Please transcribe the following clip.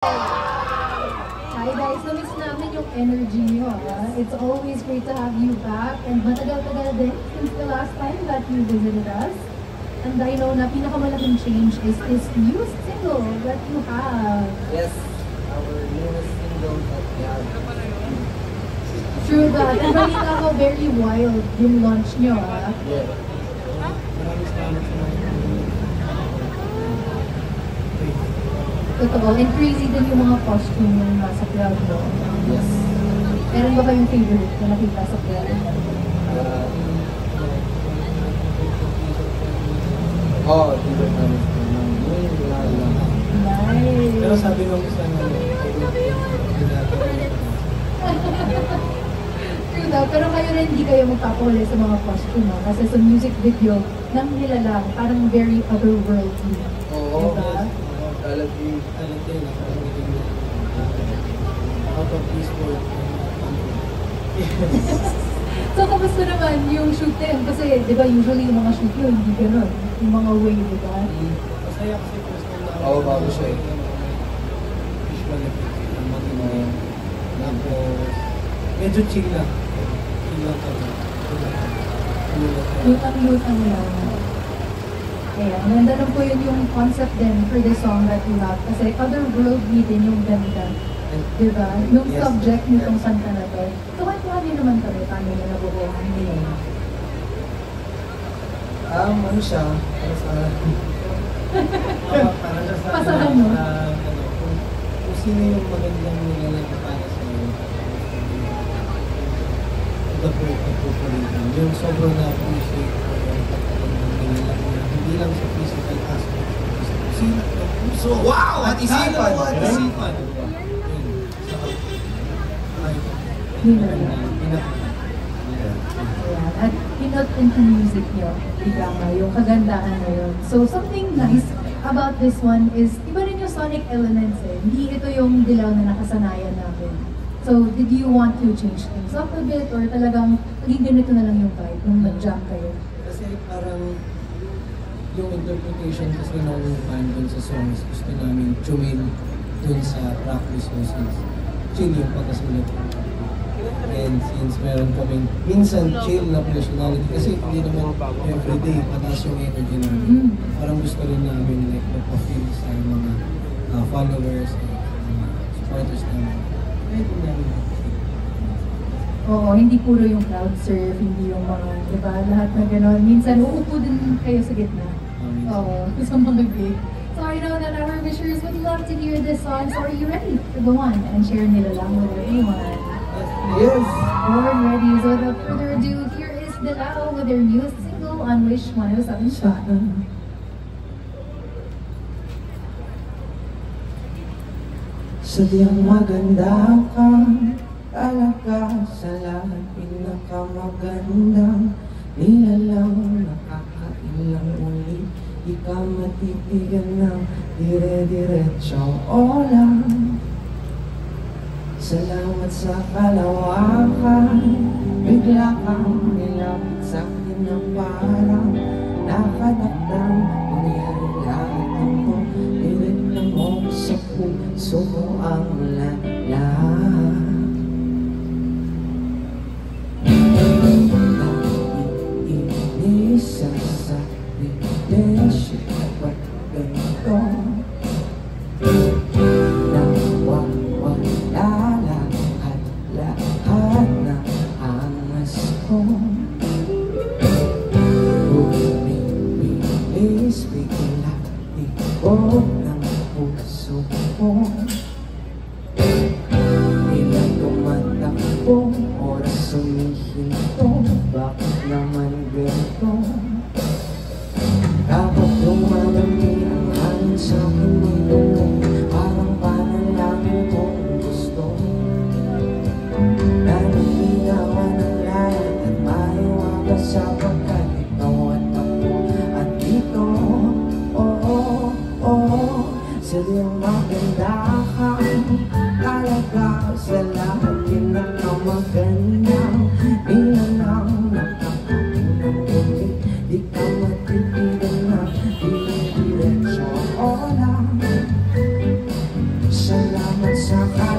Hi guys, na-miss namin yung energy nyo. It's always great to have you back and matagal-tagal din since the last time that you visited us. And I know na pinakamalaking change is this newest single that you have. Yes, our newest single that we have. True that. And balita ko very wild yung launch nyo. Yeah. Maraming salamat sa mga Totoo. And crazy din yung mga costume yung nasa crowd mo. Yes. Meron ba kayong favorite na nakita sa crowd? Favorite namin. Nice. Pero sabi nung isa na True daw, pero kayo rin hindi kayo magpapahuli sa mga costume, no? Kasi sa music video, nang nilalang, parang very otherworldly. Oo. Diba? Talagang out of this world. So, kamusta naman yung shoot din? Kasi, di ba, usually yung mga shoot yun, hindi ganun. Yung mga way, di ba? Masaya kasi first time na ako. Bago siya eh. Visual effects. Tapos, medyo chill lang. Chill lang kami. Lutang-lutang lang. Ayan, ganda lang po yun yung concept din for the song that you have. Kasi otherworldly din yung ganda. Diba? Yung Yes, subject yes. nitong kanta na to. So, kwentuhan niyo naman kami paano niyo nabubuhay ngayon. Ano siya? Para sa... para siya sa... Pasahan mo? Kung sino yung magandang nilalang para sa the people. Yung sobrang na-appreciate ko yung nilalang nila. Hindi lang sa physical aspect. So, wow! At isipan! Isipan! Ayan. At pinot into music niyo, drama, yung kagandahan na yun. So, something nice about this one is, iba rin yung sonic elements eh. Hindi ito yung dilaw na nakasanayan namin. So, did you want to change things up a bit or talagang maging ganito na lang yung vibe nung nag-jam kayo? Kasi parang yung interpretation kasi ng band dun sa songs, gusto namin tumail dun sa rock resources. Chill yung pagkasulat. And since meron kaming minsan chill na personality, kasi hindi naman everyday pataas yung energy namin. Parang gusto rin namin like mapafeel sa mga followers and supporters namin. Kaya din namin Oo, hindi puro yung crowd surf, hindi yung mga, di ba, lahat na gano'n. Minsan, uupo din kayo sa gitna. Oo, sa mga gig. So I know that our wishers would love to hear this song. So are you ready to go on and share Nilalang with everyone? Yes! Born ready. So without further ado, here is Dilaw with their newest single on Wish 107.5. Sadyang maganda ka talaga sa lahat, pinakamagandang nilalang, nakakailang ulit di ka matitigan ng dire-diretso o lang. Salamat sa kalawakan, bigla kang nilapit sa akin na parang nakadakdang mangyari lahat ako, direkta mo sa puso mo ang lala. Iisa sa dimension, ba't ganito? Lahat na angas ko. Bumibilis, bigla ikot ng puso ko. Ilang tumatakbo, oras sumihinto, bakit naman ganito? Kapag dumadami ang hangin sa akin dito, parang panalangin kong gusto. Naninigawan ang lahat at maiwaga sapagkat ikaw at ako at dito. Sadyang maganda ka at saka